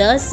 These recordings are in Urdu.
10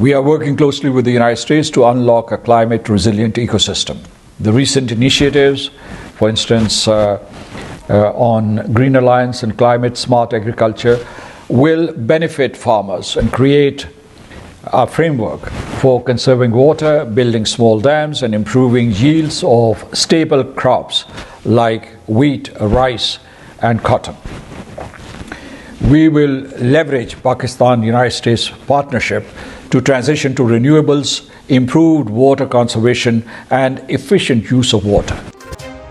We are working closely with the United States to unlock a climate-resilient ecosystem. The recent initiatives, for instance, on Green Alliance and climate-smart agriculture, will benefit farmers and create a framework for conserving water, building small dams, and improving yields of staple crops like wheat, rice, and cotton. We will leverage Pakistan-United States partnership to transition to renewables, improved water conservation, and efficient use of water.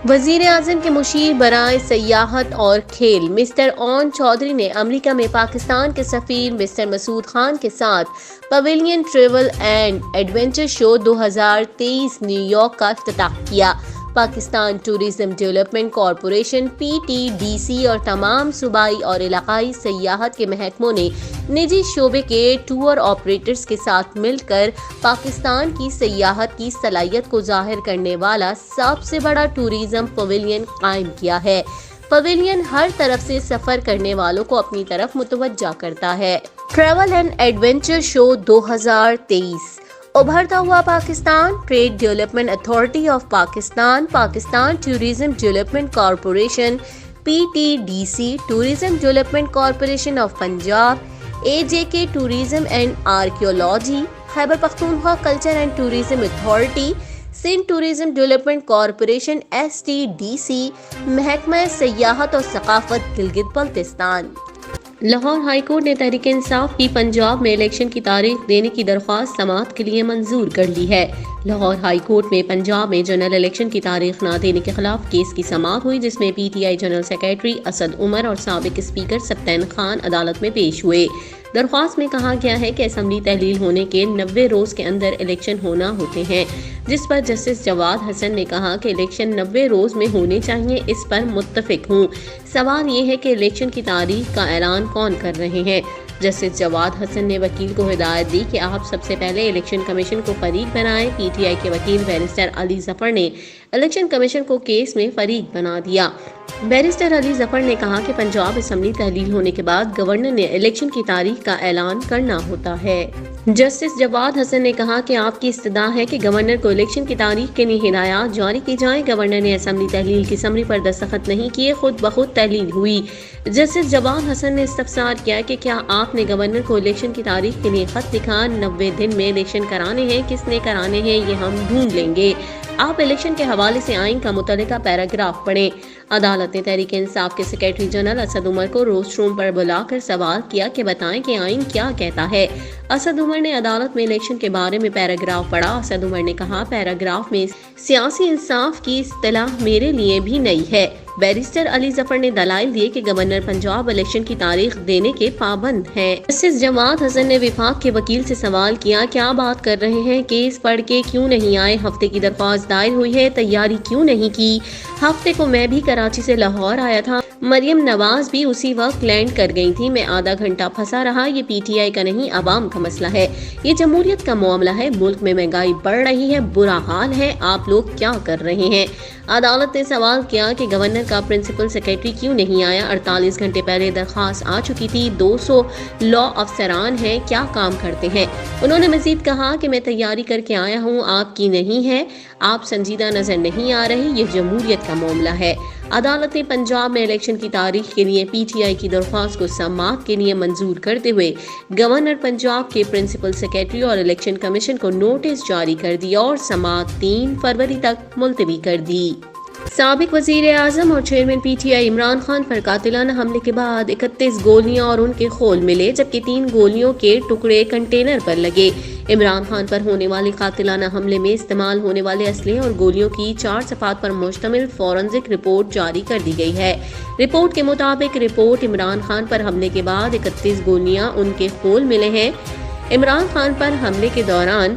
وزیر اعظم کے مشیر برائے سیاحت اور کھیل مسٹر اون چودھری نے امریکہ میں پاکستان کے سفیر مسٹر مسعود خان کے ساتھ pavilion travel and adventure show 2023 new York کا افتتاح کیا۔ Pakistan tourism development corporation PTDC اور تمام صوبائی اور علاقائی سیاحت کے محکموں نے نجی شعبے کے ٹور آپریٹرز کے ساتھ مل کر پاکستان کی سیاحت کی صلاحیت کو ظاہر کرنے والا سب سے بڑا ٹورزم پویلین قائم کیا ہے۔ پویلین ہر طرف سے سفر کرنے والوں کو اپنی طرف متوجہ کرتا ہے۔ ٹریول اینڈ ایڈونچر شو 2023 ابھرتا ہوا Pakistan, trade development authority of Pakistan, Pakistan tourism development corporation PTDC، tourism development corporation of Punjab, AJK tourism and archaeology, Khyber Pakhtunkhwa culture and tourism authority, Sindh tourism development corporation STDC، محکمہ سیاحت اور ثقافت گلگت بلتستان۔ لاہور ہائی کورٹ نے تحریک انصاف کی پنجاب میں الیکشن کی تاریخ دینے کی درخواست سماعت کے لیے منظور کر لی ہے۔ لاہور ہائی کورٹ میں پنجاب میں جنرل الیکشن کی تاریخ نہ دینے کے خلاف کیس کی سماعت ہوئی، جس میں PTI general secretary Asad Umar اور سابق اسپیکر سبطین خان عدالت میں پیش ہوئے۔ درخواست میں کہا گیا ہے کہ اسمبلی تحلیل ہونے کے 90 روز کے اندر الیکشن ہونا ہوتے ہیں، جس پر جسٹس جواد حسن نے کہا کہ الیکشن 90 روز میں ہونے چاہیے، اس پر متفق ہوں۔ سوال یہ ہے کہ الیکشن کی تاریخ کا اعلان کون کر رہے ہیں؟ جسٹس جواد حسن نے وکیل کو ہدایت دی کہ آپ سب سے پہلے الیکشن کمیشن کو فریق بنائیں۔ PTI کے وکیل بیرسٹر علی ظفر نے الیکشن کمیشن کو کیس میں فریق بنا دیا۔ بیرسٹر علی ظفر نے کہا کہ پنجاب اسمبلی تحلیل ہونے کے بعد گورنر نے الیکشن کی تاریخ کا اعلان کرنا ہوتا ہے۔ جسٹس جواد حسن نے کہا کہ آپ کی استدعا ہے کہ گورنر کو الیکشن کی تاریخ کے لیے ہدایات جاری کی جائیں۔ گورنر نے اسمبلی تحلیل کی سمری پر دستخط نہیں کیے، خود بخود تحلیل ہوئی۔ جسٹس جواد حسن نے استفسار کیا کہ کیا آپ نے گورنر کو الیکشن کی تاریخ کے لیے خط لکھا؟ 90 دن میں الیکشن کرانے ہیں، کس نے کرانے ہیں یہ ہم ڈھونڈ لیں گے۔ آپ الیکشن کے حوالے سے آئین کا متعلقہ پیراگراف پڑھیں۔ عدالت نے تحریک انصاف کے سیکریٹری جنرل اسد عمر کو روسٹ روم پر بلا کر سوال کیا کہ بتائیں کہ آئین کیا کہتا ہے۔ اسد عمر نے عدالت میں الیکشن کے بارے میں پیراگراف پڑھا۔ اسد عمر نے کہا پیراگراف میں سیاسی انصاف کی اصطلاح میرے لیے بھی نئی ہے۔ بیرسٹر علی ظفر نے دلائل دیے کہ گورنر پنجاب الیکشن کی تاریخ دینے کے پابند ہیں۔ جسٹس جواد حسن نے وفاق کے وکیل سے سوال کیا کیا بات کر رہے ہیں، کیس پڑھ کے کیوں نہیں آئے، ہفتے کی درخواست دائر ہوئی ہے، تیاری کیوں نہیں کی؟ ہفتے کو میں بھی کراچی سے لاہور آیا تھا، مریم نواز بھی اسی وقت لینڈ کر گئی تھی، میں آدھا گھنٹہ پھنسا رہا۔ یہ PTI کا نہیں، عوام کا مسئلہ ہے، یہ جمہوریت کا معاملہ ہے، ملک میں مہنگائی بڑھ رہی ہے، برا حال ہے، آپ لوگ کیا کر رہے ہیں؟ عدالت نے سوال کیا کہ گورنر کا پرنسپل سیکریٹری کیوں نہیں آیا؟ 48 گھنٹے پہلے درخواست آ چکی تھی، 200 لا افسران ہیں، کیا کام کرتے ہیں؟ انہوں نے مزید کہا کہ میں تیاری کر کے آیا ہوں، آپ کی نہیں ہے، آپ سنجیدہ نظر نہیں آ رہے، یہ جمہوریت کا معاملہ ہے۔ عدالت نے پنجاب میں الیکشن کی تاریخ کے لیے PTI کی درخواست کو سماعت کے لیے منظور کرتے ہوئے گورنر پنجاب کے پرنسپل سیکریٹری اور الیکشن کمیشن کو نوٹس جاری کر دیا اور سماعت 3 فروری تک ملتوی کر دی۔ سابق وزیر اعظم اور چیئرمین PTI عمران خان پر قاتلانہ حملے کے بعد 31 گولیاں اور ان کے خول ملے، جبکہ 3 گولیوں کے ٹکڑے کنٹینر پر لگے۔ عمران خان پر ہونے والے قاتلانہ حملے میں استعمال ہونے والے اسلحے اور گولیوں کی 4 صفحات پر مشتمل فورنزک رپورٹ جاری کر دی گئی ہے۔ رپورٹ کے مطابق عمران خان پر حملے کے بعد 31 گولیاں ان کے خول ملے ہیں۔ عمران خان پر حملے کے دوران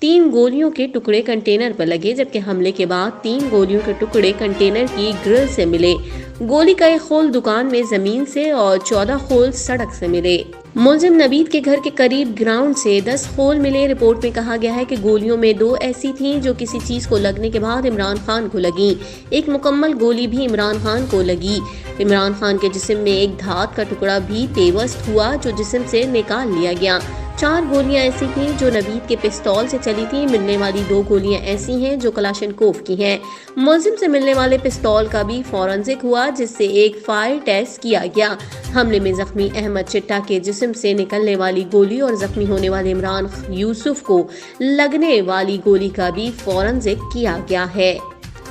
3 گولیوں کے ٹکڑے کنٹینر پر لگے، جبکہ حملے کے بعد 3 گولیوں کے ٹکڑے کنٹینر کی گرل سے ملے۔ گولی کا ایک خول دکان میں زمین سے اور 14 خول سڑک سے ملے۔ ملزم نبید کے گھر کے قریب گراؤنڈ سے 10 خول ملے۔ رپورٹ میں کہا گیا ہے کہ گولیوں میں 2 ایسی تھیں جو کسی چیز کو لگنے کے بعد عمران خان کو لگیں، ایک مکمل گولی بھی عمران خان کو لگی۔ عمران خان کے جسم میں ایک دھات کا ٹکڑا بھی پیوست ہوا جو جسم سے نکال لیا گیا۔ 4 گولیاں ایسی تھیں جو نوید کے پستول سے چلی تھیں۔ ملنے والی 2 گولیاں ایسی ہیں جو کلاشنکوف کی ہیں۔ ملزم سے ملنے والے پستول کا بھی فورنزک ہوا، جس سے ایک فائر ٹیسٹ کیا گیا۔ حملے میں زخمی احمد چٹا کے جسم سے نکلنے والی گولی اور زخمی ہونے والے عمران یوسف کو لگنے والی گولی کا بھی فورنزک کیا گیا ہے۔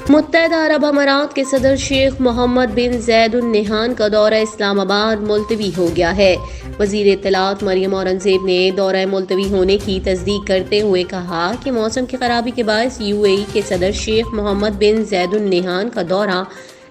متحدہ عرب امارات کے صدر شیخ محمد بن زید النہیان کا دورہ اسلام آباد ملتوی ہو گیا ہے۔ وزیر اطلاعات مریم اورنگزیب نے دورہ ملتوی ہونے کی تصدیق کرتے ہوئے کہا کہ موسم کی خرابی کے باعث UAE کے صدر شیخ محمد بن زید النہیان کا دورہ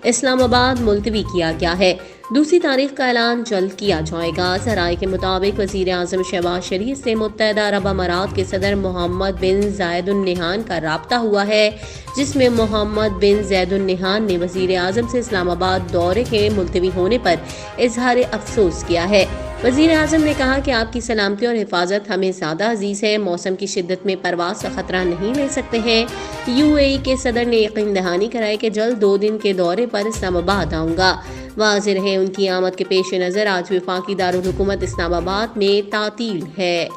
اسلام آباد ملتوی کیا گیا ہے۔ دوسری تاریخ کا اعلان جلد کیا جائے گا۔ ذرائع کے مطابق وزیر اعظم شہباز شریف سے متحدہ عرب امارات کے صدر محمد بن زید النہیان کا رابطہ ہوا ہے، جس میں محمد بن زید النہیان نے وزیر اعظم سے اسلام آباد دورے کے ملتوی ہونے پر اظہار افسوس کیا ہے۔ وزیر اعظم نے کہا کہ آپ کی سلامتی اور حفاظت ہمیں زیادہ عزیز ہے، موسم کی شدت میں پرواز کا خطرہ نہیں لے سکتے ہیں۔ UAE کے صدر نے یقین دہانی کرائی کہ جلد 2 دن کے دورے پر اسلام آباد آؤں گا۔ واضح رہے ان کی آمد کے پیش نظر آج وفاقی دارالحکومت اسلام آباد میں تعطیل ہے۔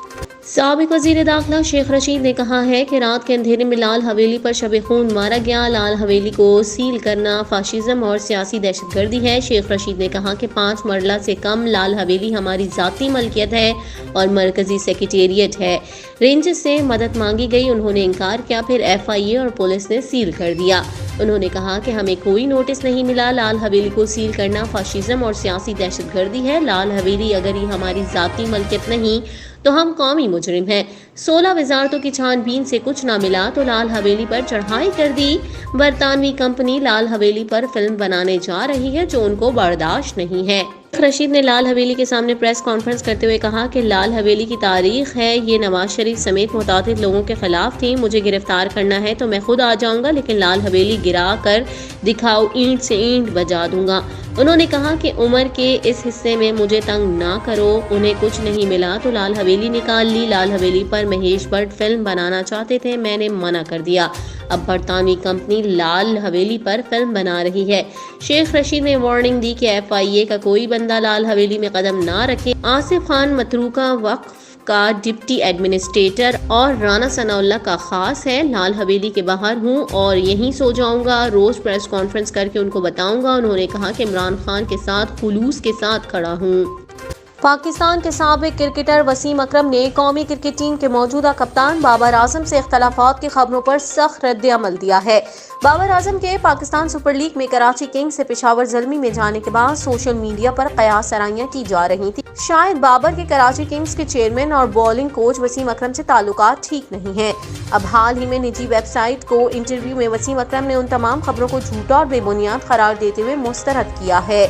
سابق وزیر داخلہ شیخ رشید نے کہا ہے کہ رات کے اندھیرے میں لال حویلی پر شب خون مارا گیا۔ لال حویلی کو سیل کرنا فاشزم اور سیاسی دہشت گردی ہے۔ شیخ رشید نے کہا کہ 5 مرلہ سے کم لال حویلی ہماری ذاتی ملکیت ہے اور مرکزی سیکریٹریٹ ہے۔ رینجز سے مدد مانگی گئی، انہوں نے انکار کیا، پھر FIA اور پولیس نے سیل کر دیا۔ انہوں نے کہا کہ ہمیں کوئی نوٹس نہیں ملا۔ لال حویلی کو سیل کرنا فاشزم اور سیاسی دہشت گردی ہے۔ لال حویلی اگر یہ ہماری ذاتی ملکیت نہیں تو ہم قومی مجرم ہیں۔ 16 وزارتوں کی چھان بین سے کچھ نہ ملا تو لال حویلی پر چڑھائی کر دی۔ برطانوی کمپنی لال حویلی پر فلم بنانے جا رہی ہے جو ان کو برداشت نہیں ہے۔ رشید نے لال حویلی کے سامنے پریس کانفرنس کرتے ہوئے کہا کہ لال حویلی کی تاریخ ہے، یہ نواز شریف سمیت متعدد لوگوں کے خلاف تھی۔ مجھے گرفتار کرنا ہے تو میں خود آ جاؤں گا، لیکن لال حویلی گرا کر دکھاؤ، اینٹ سے اینٹ بجا دوں گا۔ انہوں نے کہا کہ عمر کے اس حصے میں مجھے تنگ نہ کرو۔ انہیں کچھ نہیں ملا تو لال حویلی نکال لی۔ لال حویلی پر مہیش بھٹ فلم بنانا چاہتے تھے، میں نے منع کر دیا۔ اب برطانوی کمپنی لال حویلی پر فلم بنا رہی ہے۔ شیخ رشید نے وارننگ دی کہ FIA کا کوئی بندہ لال حویلی میں قدم نہ رکھے۔ آصف خان متروکہ وقف کا ڈپٹی ایڈمنسٹریٹر اور رانا ثناء اللہ کا خاص ہے۔ لال حویلی کے باہر ہوں اور یہیں سو جاؤں گا، روز پریس کانفرنس کر کے ان کو بتاؤں گا۔ انہوں نے کہا کہ عمران خان کے ساتھ خلوص کے ساتھ کھڑا ہوں۔ پاکستان کے سابق کرکٹر وسیم اکرم نے قومی کرکٹ ٹیم کے موجودہ کپتان بابر اعظم سے اختلافات کی خبروں پر سخت رد عمل دیا ہے۔ بابر اعظم کے پاکستان سپر لیگ میں کراچی کنگز سے پشاور زلمی میں جانے کے بعد سوشل میڈیا پر قیاس سرائیاں کی جا رہی تھیں۔ شاید بابر کے کراچی کنگز کے چیئرمین اور بولنگ کوچ وسیم اکرم سے تعلقات ٹھیک نہیں ہیں۔ اب حال ہی میں نجی ویب سائٹ کو انٹرویو میں وسیم اکرم نے ان تمام خبروں کو جھوٹا اور بے بنیاد قرار دیتے ہوئے مسترد کیا ہے۔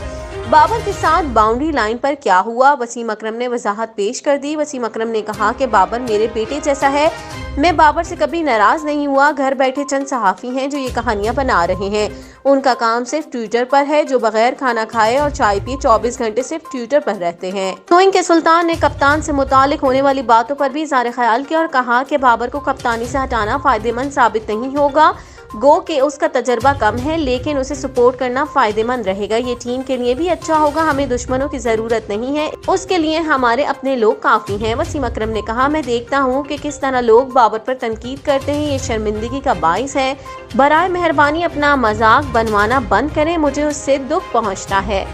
بابر کے ساتھ باؤنڈری لائن پر کیا ہوا، وسیم اکرم نے وضاحت پیش کر دی۔ وسیم اکرم نے کہا کہ بابر میرے بیٹے جیسا ہے، میں بابر سے کبھی ناراض نہیں ہوا۔ گھر بیٹھے چند صحافی ہیں جو یہ کہانیاں بنا رہے ہیں، ان کا کام صرف ٹویٹر پر ہے، جو بغیر کھانا کھائے اور چائے پیے 24 گھنٹے صرف ٹویٹر پر رہتے ہیں۔ نوئنگ کے سلطان نے کپتان سے متعلق ہونے والی باتوں پر بھی اظہار خیال کیا اور کہا کہ بابر کو کپتانی سے ہٹانا فائدہ مند ثابت نہیں ہوگا، گو کہ اس کا تجربہ کم ہے، لیکن اسے سپورٹ کرنا فائدہ مند رہے گا، یہ ٹیم کے لیے بھی اچھا ہوگا۔ ہمیں دشمنوں کی ضرورت نہیں ہے، اس کے لیے ہمارے اپنے لوگ کافی ہیں۔ وسیم اکرم نے کہا میں دیکھتا ہوں کہ کس طرح لوگ بابر پر تنقید کرتے ہیں، یہ شرمندگی کا باعث ہے۔ برائے مہربانی اپنا مذاق بنوانا بند کریں، مجھے اس سے دکھ پہنچتا ہے۔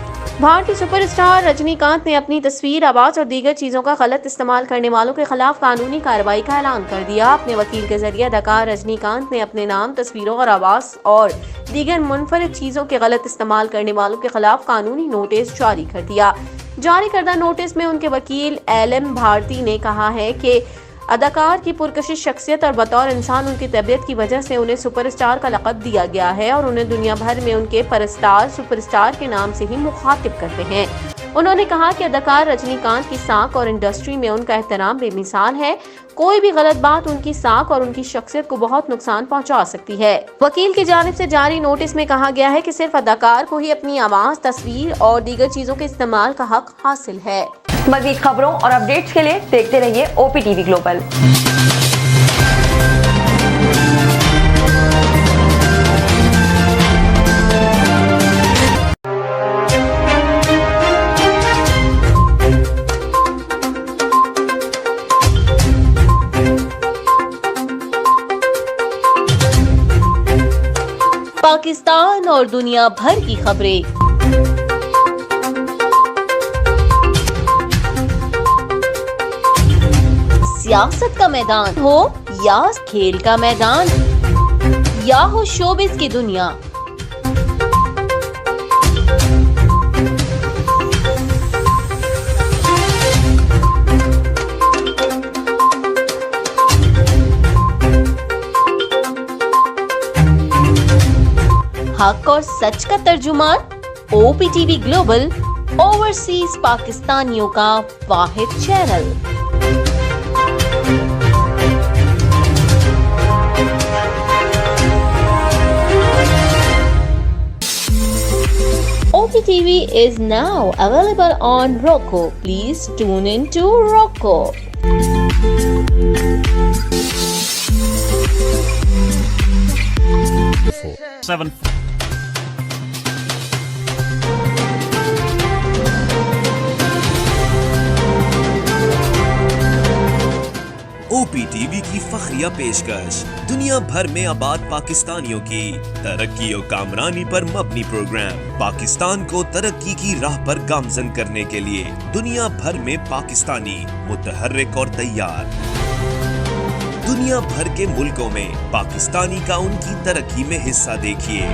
بھارتی سپر اسٹار رجنی کانت نے اپنی تصویر، آواز اور دیگر چیزوں کا غلط استعمال کرنے والوں کے خلاف قانونی کارروائی کا اعلان کر دیا۔ اپنے وکیل کے ذریعے اداکار رجنی کانت نے اپنے نام، تصویروں اور آواز اور دیگر منفرد چیزوں کے غلط استعمال کرنے والوں کے خلاف قانونی نوٹس جاری کر دیا۔ جاری کردہ نوٹس میں ان کے وکیل LM بھارتی نے کہا ہے کہ اداکار کی پرکشش شخصیت اور بطور انسان ان کی طبیعت کی وجہ سے انہیں سپر اسٹار کا لقب دیا گیا ہے اور انہیں دنیا بھر میں ان کے پرستار سپر اسٹار کے نام سے ہی مخاطب کرتے ہیں۔ انہوں نے کہا کہ اداکار رجنی کانت کی ساکھ اور انڈسٹری میں ان کا احترام بے مثال ہے، کوئی بھی غلط بات ان کی ساکھ اور ان کی شخصیت کو بہت نقصان پہنچا سکتی ہے۔ وکیل کی جانب سے جاری نوٹس میں کہا گیا ہے کہ صرف اداکار کو ہی اپنی آواز، تصویر اور دیگر چیزوں کے استعمال کا حق حاصل ہے۔ مزید خبروں اور اپڈیٹس کے لیے دیکھتے رہیے OPTV گلوبل۔ پاکستان اور دنیا بھر کی خبریں، سیاست کا میدان ہو یا کھیل کا میدان یا ہو شوبز کی دنیا. حق اور سچ کا ترجمان O P T V global, overseas پاکستانیوں کا واحد channel. OPTV is now available on Roku. Please tune in to Roku. 7. OPTV کی فخریہ پیشکش دنیا بھر میں آباد پاکستانیوں کی ترقی و کامرانی پر مبنی پروگرام. پاکستان کو ترقی کی راہ پر گامزن کرنے کے لیے دنیا بھر میں پاکستانی متحرک اور تیار. دنیا بھر کے ملکوں میں پاکستانی کا ان کی ترقی میں حصہ دیکھیے.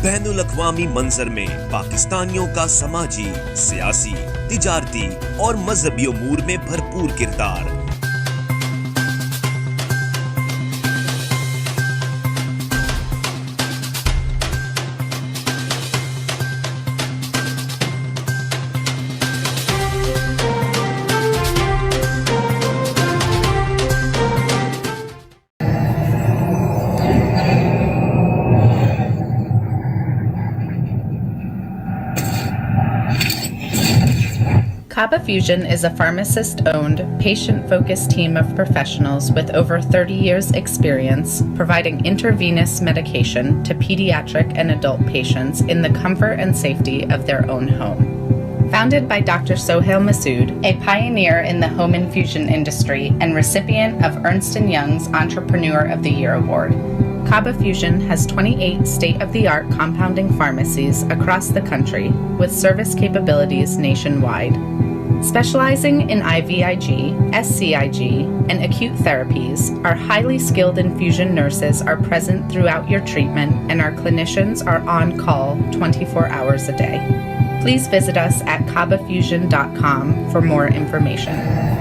بین الاقوامی منظر میں پاکستانیوں کا سماجی، سیاسی، تجارتی اور مذہبی امور میں بھرپور کردار. Kaba Fusion is a pharmacist-owned, patient-focused team of professionals with over 30 years' experience providing intravenous medication to pediatric and adult patients in the comfort and safety of their own home. Founded by Dr. Sohail Masood, a pioneer in the home infusion industry and recipient of Ernst & Young's Entrepreneur of the Year Award, Kaba Fusion has 28 state-of-the-art compounding pharmacies across the country with service capabilities nationwide. Specializing in IVIG, SCIG, and acute therapies, our highly skilled infusion nurses are present throughout your treatment and our clinicians are on call 24 hours a day. Please visit us at kabafusion.com for more information.